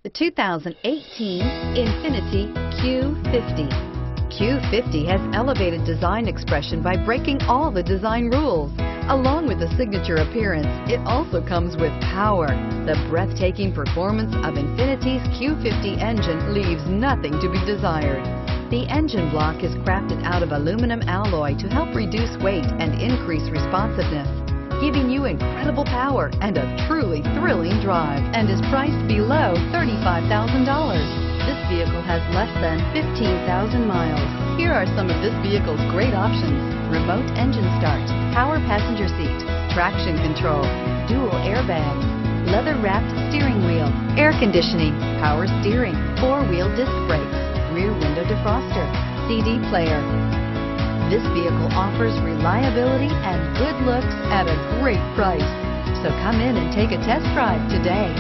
The 2018 INFINITI Q50. Q50 has elevated design expression by breaking all the design rules. Along with the signature appearance, it also comes with power. The breathtaking performance of Infiniti's Q50 engine leaves nothing to be desired. The engine block is crafted out of aluminum alloy to help reduce weight and increase responsiveness, giving you incredible power and a truly thrilling drive, and is priced below $35,000. This vehicle has less than 15,000 miles. Here are some of this vehicle's great options: remote engine start, power passenger seat, traction control, dual airbags, leather-wrapped steering wheel, air conditioning, power steering, four-wheel disc brakes, rear window defroster, CD player. This vehicle offers reliability and good looks at a great price. So come in and take a test drive today.